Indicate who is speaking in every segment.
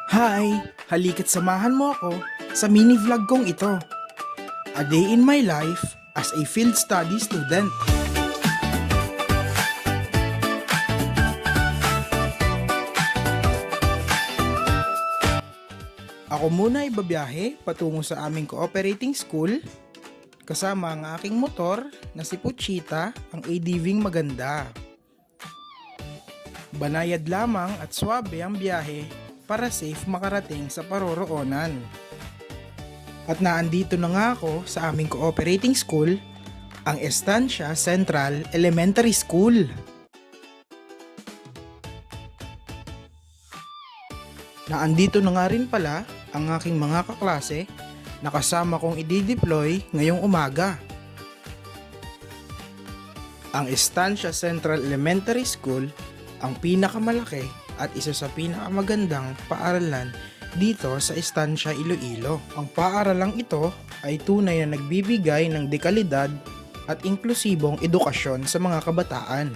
Speaker 1: Hi! Halika't samahan mo ako sa mini vlog kong ito. A day in my life as a field study student. Ako muna ay babiyahe patungo sa aming cooperating school kasama ang aking motor na si Puchita, ang ADV-ng maganda. Banayad lamang at swabe ang biyahe para safe makarating sa paroroonan. At naandito na nga ako sa aming cooperating school, ang Estancia Central Elementary School. Naandito na nga rin pala ang aking mga kaklase na kasama kong i-deploy ngayong umaga. Ang Estancia Central Elementary School ang pinakamalaki at isa sa pinakamagandang paaralan dito sa Estancia, Iloilo. Ang paaralang ito ay tunay na nagbibigay ng dekalidad at inklusibong edukasyon sa mga kabataan.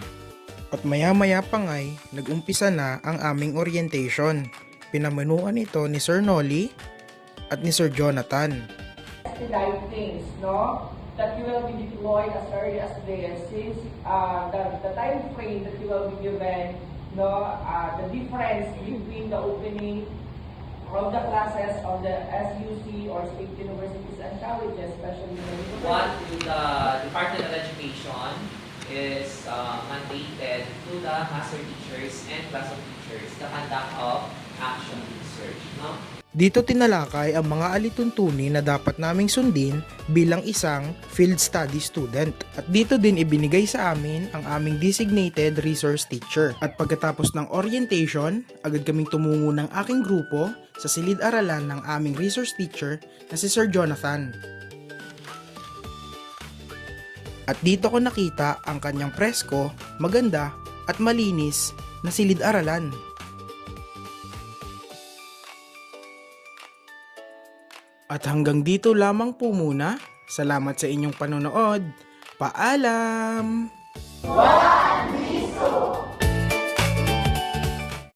Speaker 1: At maya-maya pa nga'y nag-umpisa na ang aming orientation. Pinamunuan ito ni Sir Nolly at ni Sir Jonathan.
Speaker 2: Expedite things, no? That you will be deployed as early as this, since the time frame that you will be given, no, the difference between the opening of the classes of the SUC or state universities and colleges, especially in the
Speaker 3: What the Department of Education is mandated to the master teachers and class of teachers the conduct of action research, no?
Speaker 1: Dito tinalakay ang mga alituntunin na dapat naming sundin bilang isang field study student. At dito din ibinigay sa amin ang aming designated resource teacher. At pagkatapos ng orientation, agad kaming tumungo ng aking grupo sa silid-aralan ng aming resource teacher na si Sir Jonathan. At dito ko nakita ang kanyang presko, maganda at malinis na silid-aralan. At hanggang dito lamang po muna. Salamat sa inyong panonood. Paalam!